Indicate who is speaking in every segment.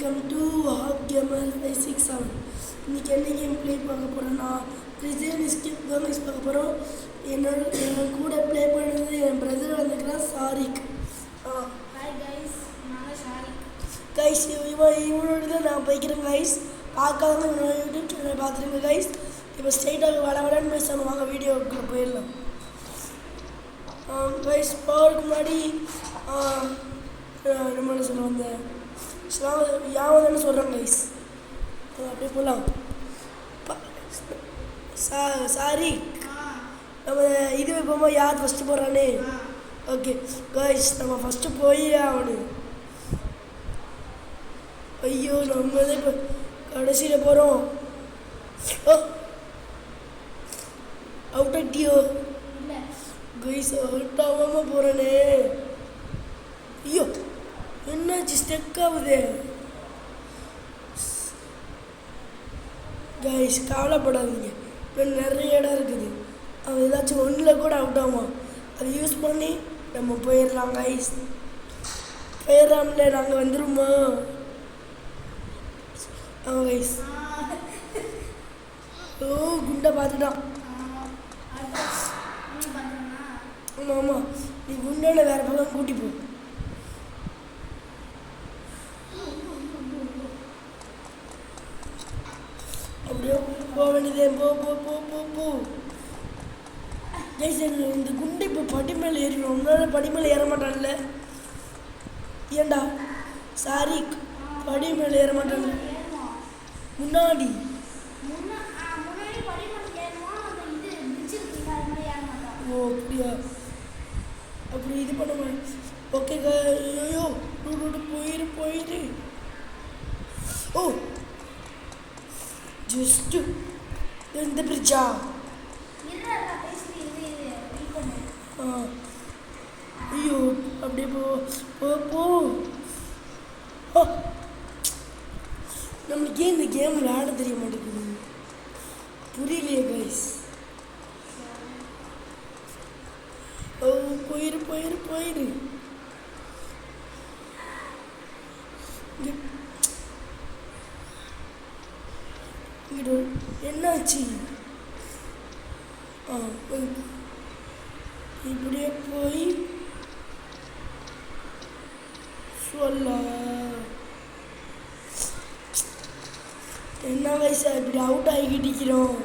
Speaker 1: Welcome to hop gamer 567. இன்றைக்கி என்ன game play பார்க்க போகிறோன்னா ரிசன் ஸ்கிப் கேம்ஸ் பார்க்க போகிறோம். என் கூட ப்ளே பண்ணுறது என் பிரதர் வந்துக்கிறான் சாரிக்.
Speaker 2: ஹாய் கைஸ், நான் ஷாரிக்.
Speaker 1: கைஸ் இவனோட தான் நான் போய்க்கிறேன் கைஸ். பார்க்காம இவனோட யூடியூப் சேனல் பார்த்துருங்க கைஸ். இப்போ ஸ்ட்ரைட்டாக வளன்னு பேசணும், வாங்க வீடியோக்குள்ளே போயிடலாம். கைஸ் போகிறதுக்கு முன்னாடி நம்ம என்ன சொல்ல வந்தேன் யாவதுன்னு சொல்கிறேன் கைஸ். அப்படியே போகலாம். சாரி நம்ம இது வைப்போமா, யார் ஃபஸ்ட்டு போகிறானே? ஓகே கைஸ், நம்ம ஃபஸ்ட்டு போய் ஆகணும். ஐயோ நம்ம தான் இப்போ கடைசியில் போகிறோம். Out ஆகிட்டியோ guys? அவுட் ஆகாமல் போகிறேனே. ஐயோ என்னாச்சு, ஸ்டெக் ஆகுது கைஸ். கவலைப்படாதீங்க, இன்னும் நிறைய இடம் இருக்குது. அவன் ஏதாச்சும் ஒன்றில் கூட அவுட் ஆகும், அதை யூஸ் பண்ணி நம்ம போயிடலாம் கைஸ். போயிடலாம்ல, நாங்கள் வந்துடுமா? ஆமாம் கைஸ். ஓ குண்டை பார்த்துட்டான். ஆமாம் ஆமாம், நீ குண்டான வேறு பக்கம் கூட்டி போ. அப்படியே போக வேண்டியதே. போ போ போ போ போ கைஸ். இந்த குண்டை இப்போ படி மேலே ஏறிடும். உன்னால படி மேலே ஏற மாட்டான்ல? ஏண்டா சாரி, படி மேலே ஏற மாட்டான்ல? முன்னாடி ஓ அப்படியா? அப்படி இது பண்ண மாட்டேன். ஓகே ஐயோ போயிரு. ஓ ஜஸ்ட்டு இந்த பிரிட்ஜா? ஐயோ அப்படியே போ போ போ. நம்மளுக்கு ஏன் இந்த கேம் விளையாட தெரிய மாட்டேங்குது, புரியலையே கைஸ். ஓ போயிரு. என்னாச்சு? இப்படியே போய் சொல்ல என்ன வயசா இப்படி அவுட் ஆகிக்கிட்டிக்கிறோம்.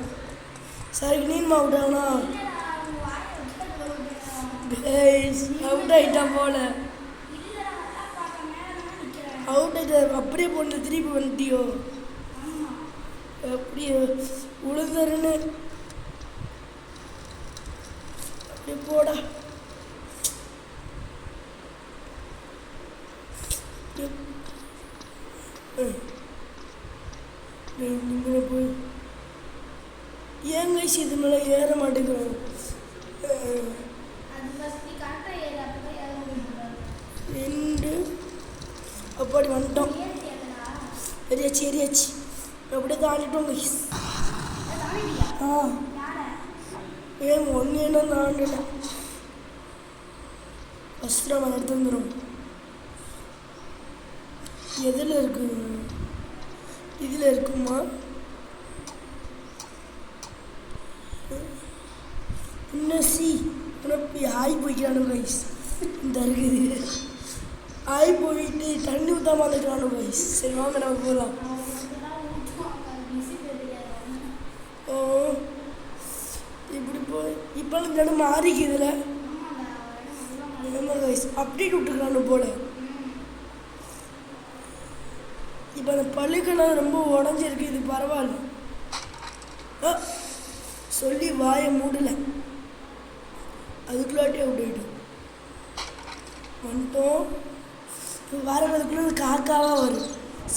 Speaker 1: சரி நீமா அவுட் ஆகணா? அவுட் ஆகிட்டான் போல. அவுட் ஆகிட்ட அப்படியே போன திருப்பி வந்துட்டியோ? அப்படியே உளுந்தருன்னு அப்படியே போடா. போய் ஏன் கைஸ் இது மேலே ஏற மாட்டேங்கிறோம்? ரெண்டு அப்படி வந்துட்டோம். எரியாச்சு அப்படியே தாண்டிட்டோம் கைஸ். ஏன் ஒன்று என்ன தாண்டல, ஃபஸ்ட்டு நம்ம எடுத்து வந்துடும். எதில் இருக்கு? இதில் இருக்குமா? இன்னும் உனக்கு ஆய் போய்க்கிறானு கைஸ். இந்த இருக்குது ஆய் போயிட்டு தண்ணி ஊற்றாம வந்துக்கிறானு கைஸ். சரி வாங்க நம்ம போகலாம். இப்படி போய் இப்போ இந்த இடம் மாறிக்குதுல. ஆமாம் கைஸ், அப்படி விட்டுக்கிறானு போல. இப்போ அந்த பள்ளிக்கெல்லாம் ரொம்ப உடஞ்சிருக்கு, இது பரவாயில்ல. சொல்லி வாயை மூடலை, அதுக்குள்ளாட்டி அவுட் ஆகிட்டோம். வந்துட்டோம். வரதுக்குள்ள காக்காவாக வரும்.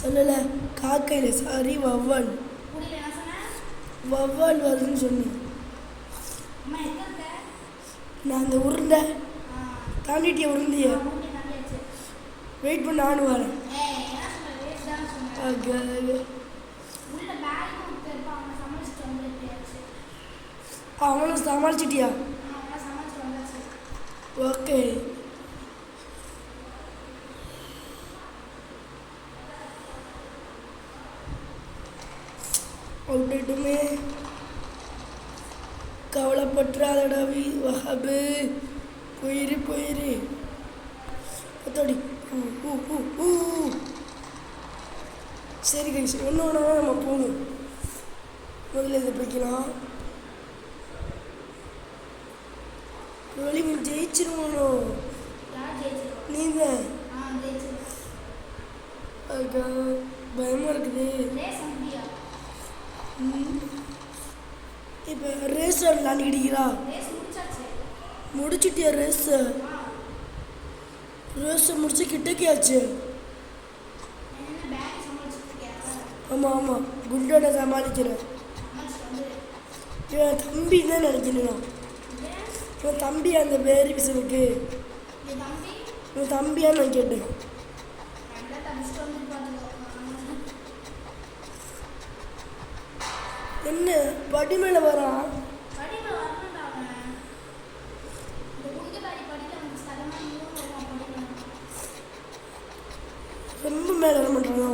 Speaker 1: சொல்லலை, காக்கையில் சாரி வவ்வால் வருதுன்னு சொன்னேன். நான் அந்த உருண்டை தாண்டிட்டிய உருண்டைய வெயிட் பண்ண நானும் வரேன். அவனும் சமாளிச்சிட்டியா? Okay out ஆயிட்டுமே. கவலைப்பற்றாதடா வஹாபு. போயிரு அத்தோடி. சரி கைஸ், ஒன்று ஒன்றா நம்ம போகணும். முதல்ல இதை பிடிக்கலாம். நீங்கள் ஜெயிச்சிருவானோ? நீங்கள் அதுக்கா பயமாக இருக்குது. இப்போ ரேஸ் விளாண்டுக்கிட்டீங்களா? முடிச்சுட்டியா ரேஸை முடிச்சு கிட்டக்கையாச்சு. ஆமாம் குண்டோட சமாளிக்கிறேன். என் தம்பி தான் நினைக்கிறேன். என் தம்பி அந்த பேரி பிசனுக்கு என் தம்பியான்னு நான் கேட்டேன். என்ன படி மேலே வரான்? ரொம்ப மேலே வர மாட்டானோ?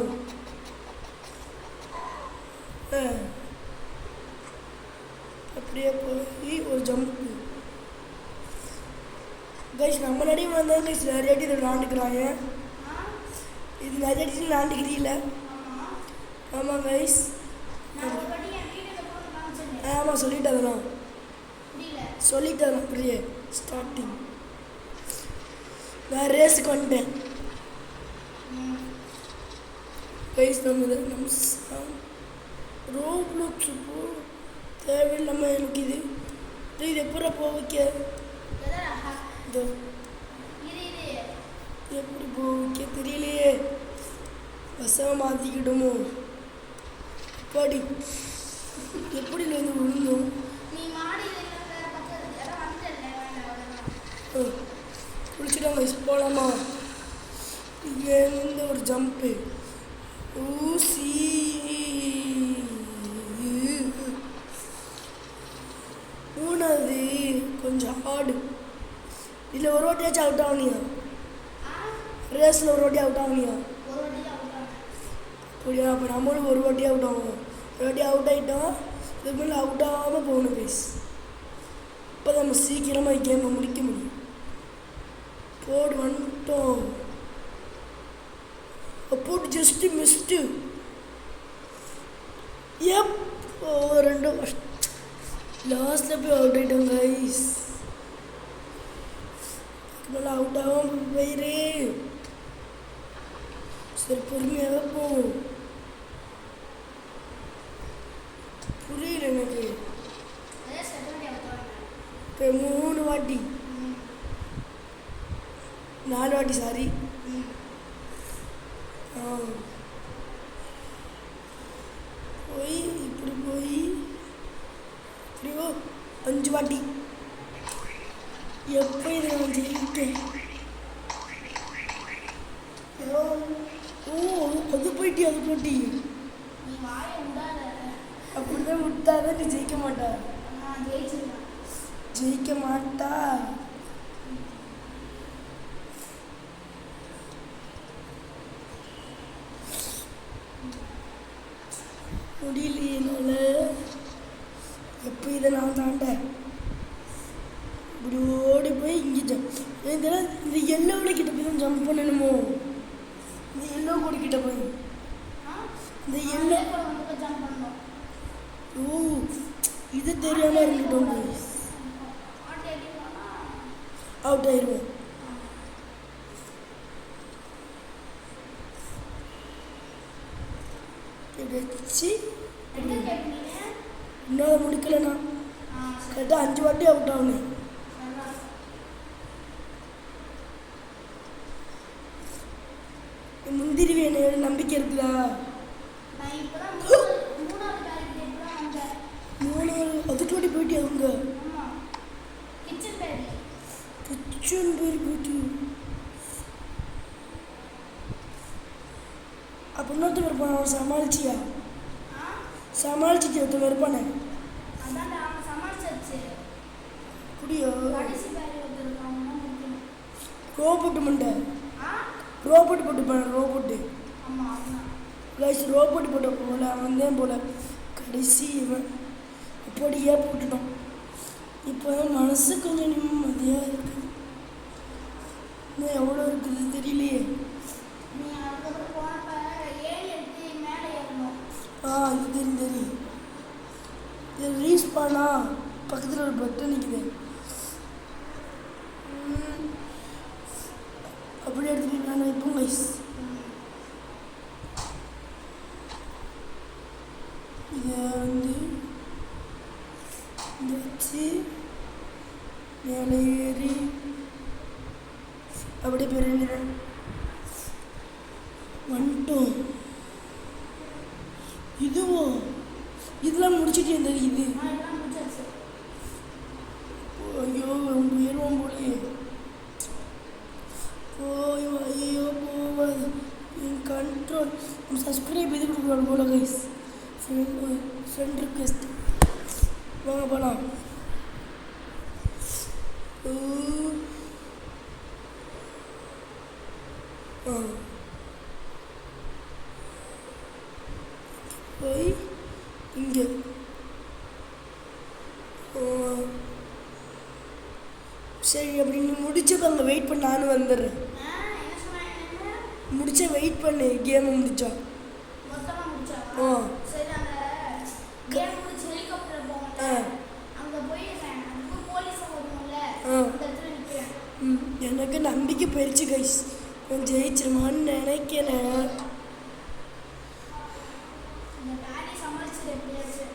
Speaker 1: அப்படியே போய் ஒரு ஜம்ப். கைஸ் நம்ம நடையை வந்தால் கைஸ் நிறைய வாட்டி இதை விளாண்டுக்கிறாங்க. இது நிறைய வாட்டி விளாண்டுக்கிறீங்கள? ஆமாம் கைஸ். ஆமாம் சொல்லிட்டேன் அப்படியே ஸ்டார்டிங். நான் ரேஸுக்கு வந்துட்டேன் கைஸ். நம்ம ரோப்ளாக்ஸ் தேவையில்லாமல் எனக்கு இது எப்போ போக வைக்க? எப்படி போக வைக்க தெரியலையே. பசங்க மாற்றிக்கிட்டோமோ? பாடி எப்படி வந்து விழுந்தோம்? குளிச்சுட்டோம் கைஸ். போகலாமா? இங்கேருந்து ஒரு ஜம்ப்பு. ஊசி மூணாவது கொஞ்சம் ஹார்டு. இதில் ஒரு வாட்டியாச்சும் அவுட் ஆகணியா? ரேஸில் ஒரு வாட்டி அவுட் ஆகணியா? அப்படியா? அப்போ நம்மளும் ஒரு வாட்டி அவுட் ஆகும். ஒரு வாட்டி அவுட் ஆகிட்டோம். இதுக்கு மேலே அவுட் ஆகாமல் போகணும் கைஸ். இப்போ தான் நம்ம சீக்கிரமாக கேமை முடிக்க முடியும். போடு வந்துட்டோம். போட்டு ஜஸ்ட்டு மிஸ்ட்டு. ரெண்டும் லாஸ்ட்டில் போய் அவுட் ஆகிட்டோம் கைஸ். மேலே அவுட் ஆகாமல் போயிரு. சரி பொறுமையாக போகும். புரியல எனக்கு. இப்போ 3 வாட்டி 4 வாட்டி சாரி. போய் இப்படி போய் இப்படியோ 5 வாட்டி. எப்போ இதை நான் ஜெயிட்டேன்? அது போயிட்டி அப்படிதான் விட்டாதான் நீ ஜெயிக்க மாட்டா. முடியலையினால எப்போ இதை நான் தாண்டேன். இப்படி ஓடி போய் இங்கே இந்த எல்லோட கிட்ட போய் தான் ஜம்ப் பண்ணணுமோ? இந்த எல்லோ கோடி கிட்ட போய் இந்த எல்லோ இது தெரியாமல் இருந்துட்டோம். அவுட் ஆயிடுவோம். வச்சு இன்னும் முடிக்கலண்ணா. கரெக்டாக 5 வாட்டி அவுட் ஆகணும். முந்திரி வேணும் நம்பிக்கை இருக்குதா? 3 அதுக்கு வாட்டி போயிட்டு அவங்க கிச்சன் பேர் போயிட்டு. அப்போ இன்னொருத்தர் இருப்பான். அவன் சமாளிச்சிட்டு ஒருத்தர் இருப்பானே. அப்படியா? ரோபோட்டு மண்டை ரோபோட்டு போட்டுப்பான. ரோபோட்டு கைஸ் ரோபோட்டு போட்ட போல அவன் தான் போல கடைசி இவன் அப்படியே போட்டுட்டோம். இப்போ மனசு கொஞ்சம் நிம்மதியாக இருக்குது. இன்னும் எவ்வளோ இருக்குது தெரியலையே.
Speaker 2: நீ அதுக்கப்புறம் போனப்ப 7 எடுத்து மேலே ஏறணும்.
Speaker 1: இது தெரியும். இது ரீஸ் பண்ணா பக்கத்தில் ஒரு பட்டன் நிற்குது. அப்படி எடுத்துட்டு நான் இப்போ கைஸ் இதை இதை வச்சு மேலே ஏறி அப்படியே பெருங்கிறேன் வந்துட்டோம். இதுவோ இதெல்லாம் முடிச்சுட்டு இருந்தது இது.
Speaker 2: எல்லாம் முடிச்சாச்சு.
Speaker 1: ஐயோ உயர்வோம் போலையே. ஐயோ போவாது என் கண்ட்ரோல். சப்ஸ்கிரைப் இது கொடுக்குறாங்க போல கைஸ். ஃப்ரெண்ட் ரிக்வெஸ்ட் வாங்க போகலாம். போய் இங்கே சரி அப்படின்னு முடிச்சப்போ அங்கே வெயிட் பண்ண நானும் வந்துடுறேன்.
Speaker 2: என்ன சொன்னாங்க?
Speaker 1: முடிச்ச வெயிட் பண்ணு கேமை முடிச்சா.
Speaker 2: மொத்தமாக முடிச்சா?
Speaker 1: ஆ
Speaker 2: சரி, அந்த கேம் முடிச்சு ஹெலிகாப்டர் போகல, அங்கே போய் அதுக்கு போலீஸ் வரும்ல, அந்த இடத்துல நிற்கிறேன்.
Speaker 1: எனக்கு நம்பிக்கை போயிடுச்சு கைஸ். நான் ஜெயிச்சிருமான்னு நினைக்கிறேன்.
Speaker 2: இந்த பேடி சமாளிச்சது எப்படியாச்சு?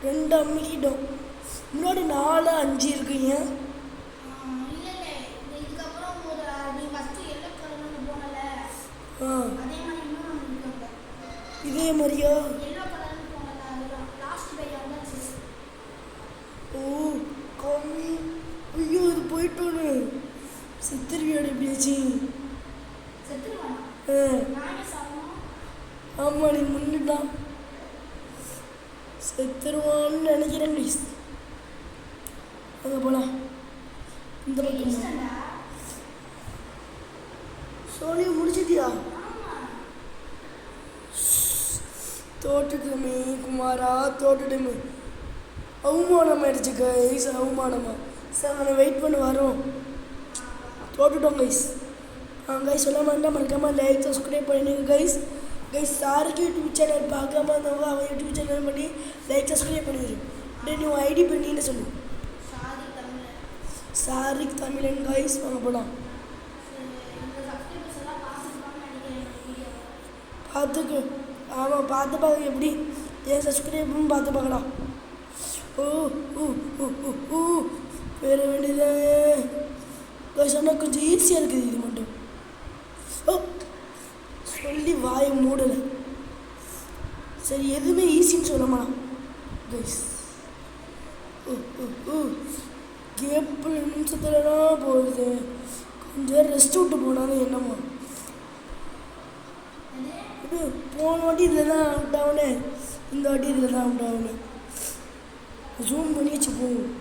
Speaker 1: 2 அம்மிக்கிட்டோம். முன்னாடி 4 5 இருக்குங்க.
Speaker 2: இல்லை இதுக்கப்புறம் ஒரு நீ ஃபஸ்ட்டு எல்லோ கலர்னு போனல, அதே மாதிரி இன்னும் இருக்காங்க.
Speaker 1: இதே மாதிரியா?
Speaker 2: எல்லோ கலர்னு போனல, அதெல்லாம் லாஸ்ட் பையன் வந்தாச்சு.
Speaker 1: கம்மி. ஐயோ இது போயிட்டோன்னு சித்திரியோட எப்படியாச்சு?
Speaker 2: செத்துருவானா? நானே சாப்பிடணும்.
Speaker 1: ஆமாம் நீ முன்னுட்டான் செத்துருவான்னு நினைக்கிறேன் ப்ளீஸ். அங்கே போகலாம். இந்த பக்கம் சொல்லி முடிச்சிட்டியா? தோட்டுட்டுமே குமாரா தோட்டுட்டுமே. அவமானம் ஆயிடுச்சு கைஸ். அவமானமா சார் அவனை வெயிட் பண்ணி வரோம். தோட்டுட்டோம் கைஸ். கைஸ் சொல்ல மாட்டேன். மறக்காம லைக் சப்ஸ்கிரைப் பண்ணிடுங்க கைஸ். கைஸ் சாருக்கு யூடியூப் சேனல் பார்க்காம இருந்தவங்க அவன் யூடியூப் சேனல் பண்ணி லைக் சப்ஸ்கிரைப் பண்ணிடு. நீ உன் ஐடி பண்ணின்னு சொல்லு. சாரிக் தமிழன் கைஸ். வாங்க போகலாம். பார்த்துக்கு ஆமாம் பார்த்து பார்க்க எப்படி ஏன் சப்ஸ்கிரைபும் பார்த்து பார்க்கலாம். வேற வேண்டியது சொன்னால் கொஞ்சம் ஈஸியாக இருக்குது. இது மட்டும் சொல்லி வாயை மூடலை. சரி எதுவுமே ஈஸின்னு சொல்லமா கைஸ். கேப்பு நிமிஷத்துலலாம் போகுது. கொஞ்சம் ரெஸ்ட் விட்டு போனாலும் என்னம்மா இது போன வாட்டி இதில் தான் அவுட் ஆகுனே. இந்த வாட்டி இதில் தான் அவுட் ஆகுனே. ஜூம் பண்ணி வச்சு போகும்.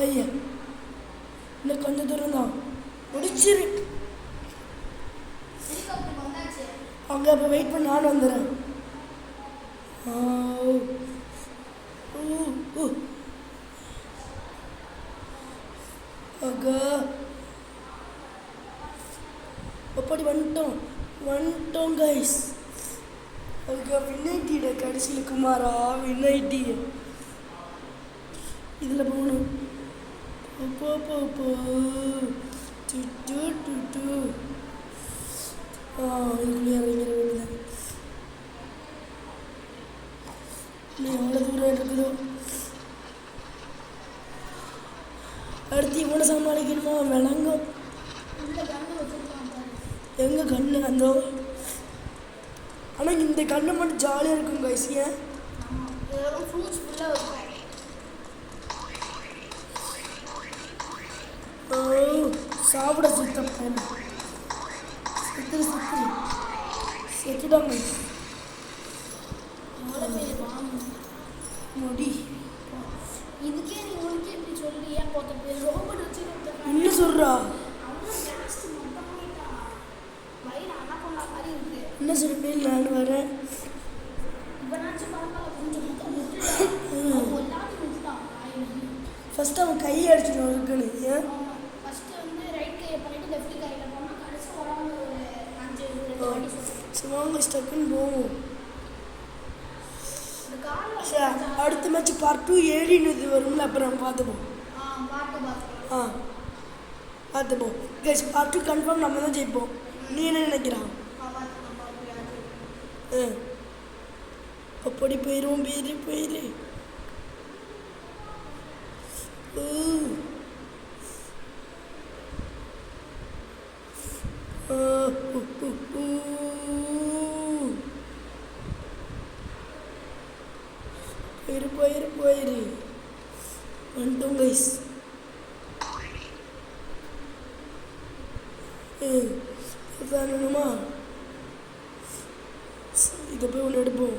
Speaker 1: ஐயா இன்னும் கொஞ்சம் தூரம் தான் முடிச்சிரு. அங்கே அப்போ வெயிட் பண்ண நானும் வந்துடுறேன். அப்படி வந்துட்டோம் கைஸ். அதுக்கு வின்னைட்டிட கடைசியில் குமாரா வின்னைட்டி இதில் போகணும். இதுக்குள்ளே இறங்கிற வேண்டியதான். இல்லை எவ்வளோ தூரம் இருக்குதோ. அடுத்து இவனை சமாளிக்கணுமா விளங்கும். எங்கே கண்ணு அந்த ஆனால் இந்த கண்ணு மட்டும் ஜாலியாக இருக்கும் கைஸ். ஏன்
Speaker 2: ஃப்ரூட்ஸ் ஃபுல்லாக இருக்கும்.
Speaker 1: சாப்பிட சுத்தம் செத்துட்டாங்க முடி.
Speaker 2: இதுக்கே நீ உனக்கு எப்படி சொல்லி ஏன் போட்ட பேர் ரோபோட் வச்சு
Speaker 1: இன்னும் சொல்கிறா. என்ன சொல்லுங்க நான் வரேன்.
Speaker 2: இப்போனாச்சும் பரவாயில்ல, கொஞ்சம் முத்தம் விட்டுட்டான்.
Speaker 1: ஃபஸ்ட்டு அவன் கையை அடிச்சிடும் இருக்குன்னு. ஏன்
Speaker 2: ஃபஸ்ட்டு வந்து ரைட் கையை பண்ணிட்டு லெஃப்ட் கையில் போனால் கடைசி உடம்பு ஒரு 5 வாட்டி சுத்தம்.
Speaker 1: சரி வாங்க ஸ்டக்குன்னு போவோம்.
Speaker 2: இந்த காலில்
Speaker 1: சரி அடுத்த மேட்ச் பார்ட் 2 7 இது வரும்ல, அப்புறம் நம்ம பார்த்துப்போம்.
Speaker 2: பார்க்கலாம்.
Speaker 1: பார்த்துப்போம் கைஸ். பார்ட் 2 கன்ஃபார்ம் நம்ம தான் ஜெயிப்போம். நீ என்ன நினைக்கிறான்? அப்படி போயிடும் போயிரு. போயிரு வந்துட்டோம் கைஸ். வேணுமா இதை போய் ஒன்று எடுப்போம்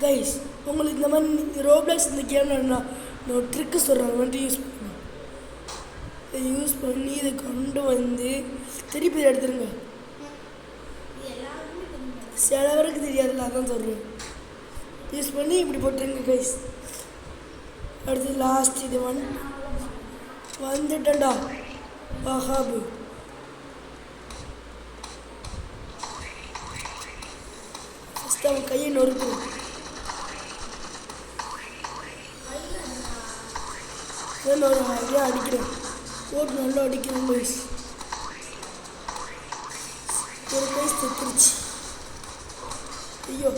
Speaker 1: கைஸ். உங்களுக்கு இந்த மாதிரி ரோப்ளாக்ஸ் இந்த கேம் நான் ஒரு ட்ரிக்கு சொல்கிறேன், வந்து யூஸ் பண்ணுங்க. இதை யூஸ் பண்ணி இதை கொண்டு வந்து திருப்பி இதை எடுத்துருங்க. சில பேருக்கு தெரியாதுல்ல, அதான் சொல்கிறேன். யூஸ் பண்ணி இப்படி போட்டுருங்க கைஸ். அடுத்து லாஸ்ட் இது வந்துட்டேன்டா வஹாபு. ஃபஸ்ட்டு அவன் கையை நொறுக்கும். ஐயா அடிக்கிறேன், போட்டு நல்லா அடிக்கிறேன் கைஸ். ஒரு கைஸ் செத்துருச்சு. ஐயோ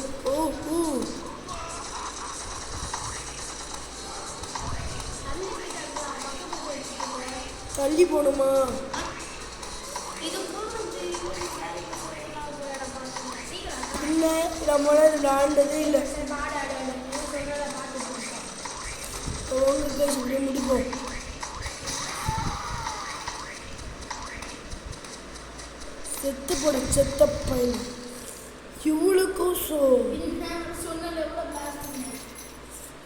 Speaker 1: தள்ளி போகணுமா? இல்லை நம்மளால விளையாண்டதே இல்லை. கைஸ் இப்படியே முடிப்போம். செத்து போட செத்த பையன் இவ்வளோக்கும்.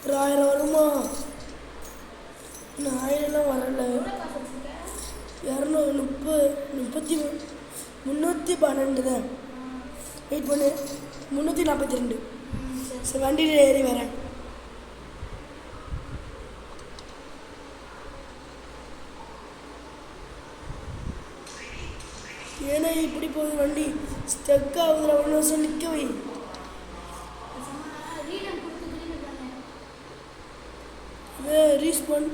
Speaker 1: ஒரு 1000 வருமா? இன்னும் 1000 வரல. 312 தான். வெயிட் பண்ணு. 342. சரி வண்டியில் ஏறி வரேன். ஏன்னா இப்படி போகுது வண்டி, ஸ்டக் ஆகுதுல. 1 வருஷம் நிற்க வை. ரீஸ்பான்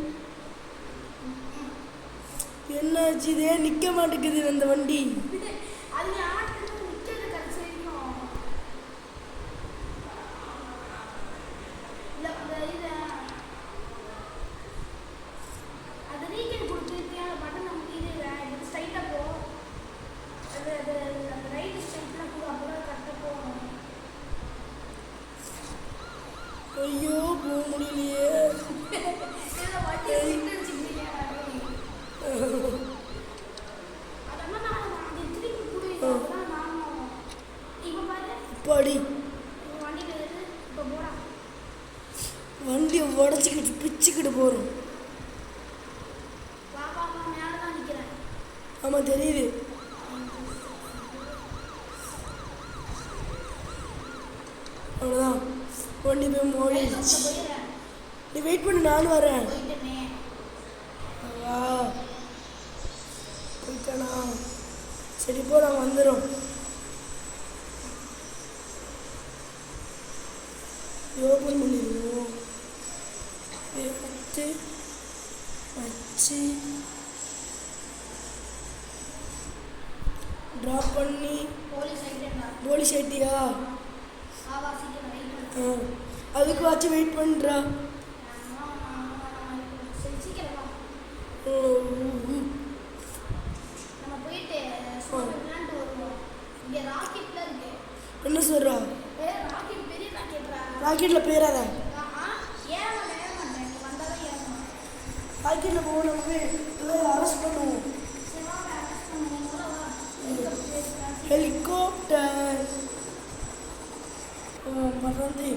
Speaker 1: என்னாச்சு? இதே நிற்க மாட்டேங்குது அந்த வண்டி. ஐயோ போக முடியலையே. படி வண்டியை உடச்சிக்கிட்டு பிச்சுக்கிட்டு போகிறோம். ஆமாம் தெரியுது. அவ்வளோதான் வண்டி போய் மோடிடுச்சு. நீ வெயிட் பண்ணி நானும் வரேன். வா போயிட்டானா? சரி போ, நாங்கள் வந்துடும். ஓப்பன் பண்ணிடுவோம். எடுத்து வச்சு ட்ராப் பண்ணி. போலீஸ் ஐட்டியா? அதுக்கு வச்சு வெயிட் பண்ணுறா. என்ன சொல்கிறா? ராக்கெட்டில் போயிடாத. ராக்கெட்டில் போகணும், அரெஸ்ட் பண்ணுவோம். ஹெலிகாப்டர் மறந்து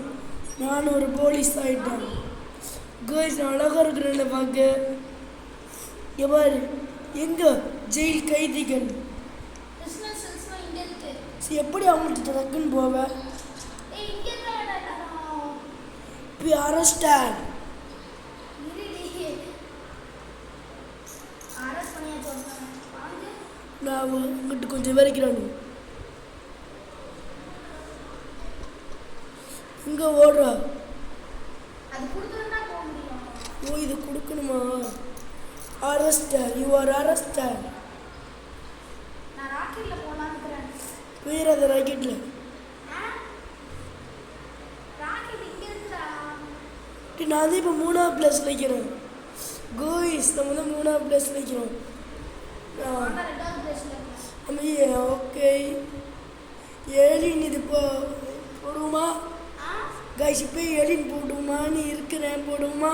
Speaker 1: நான் ஒரு போலீஸ் ஆகிட்டேன். கேர்ள்ஸ் அழகாக இருக்கிறேன் பார்க்க. எவ்வாறு எங்கே ஜெயில் கைதிகள்? எப்படி அவங்கள்ட்ட டக்குன்னு போவேன்?
Speaker 2: ஏய் இங்க தான்
Speaker 1: இப்போ அரஸ்டர்
Speaker 2: அரஸ்ட் பண்ணியா சொல்றேன் வாங்க.
Speaker 1: நான் உங்கள்கிட்ட கொஞ்சம் விரைக்கிறானு இங்கே ஓடுறா.
Speaker 2: அது கொடுக்கணும்னா போக முடியும்.
Speaker 1: ஓ இது கொடுக்கணுமா? Arrester you are arrester.
Speaker 2: நான் ராக்கெட்ல போலாம்னு இருக்கேன்.
Speaker 1: வேறு அந்த ராக்கெட்டில்
Speaker 2: ராக்கெட் இங்க இருக்குடா.
Speaker 1: நான் வந்து இப்போ 3ஆவது பிளேஸில் வைக்கிறேன். கோயிஸ் நம்ம வந்து 3ஆவது பிளேஸில் வைக்கிறோம்.
Speaker 2: நான் 2வது பிளேஸ்ல இருக்கேன்.
Speaker 1: அம்மையே ஓகே. ஏலியன் இது இப்போ போடுவோமா கைஸ்? இப்போ ஏலியன் போடுவோமான்னு இருக்கிறேன். போடுவோமா?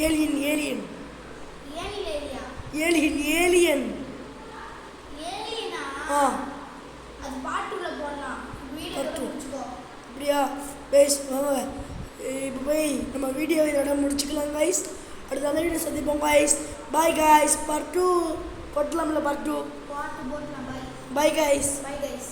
Speaker 1: Alien alien
Speaker 2: alien area
Speaker 1: alien alien
Speaker 2: ஏலியனா? அது பாட்டுல போடலாம். வீடியோல முடிச்சுக்கோ.
Speaker 1: அப்படியா? கைஸ் வாங்க இப்போ போய் நம்ம வீடியோ இதோட முடிச்சுக்கலாம் கைஸ். அடுத்த நல்ல வீடியோ சந்திப்போம் கைஸ். Bye guys. பார்ட் 2 போட்டலாம்ல? பார்ட் 2
Speaker 2: போடலாம். Bye
Speaker 1: bye guys.
Speaker 2: Bye guys.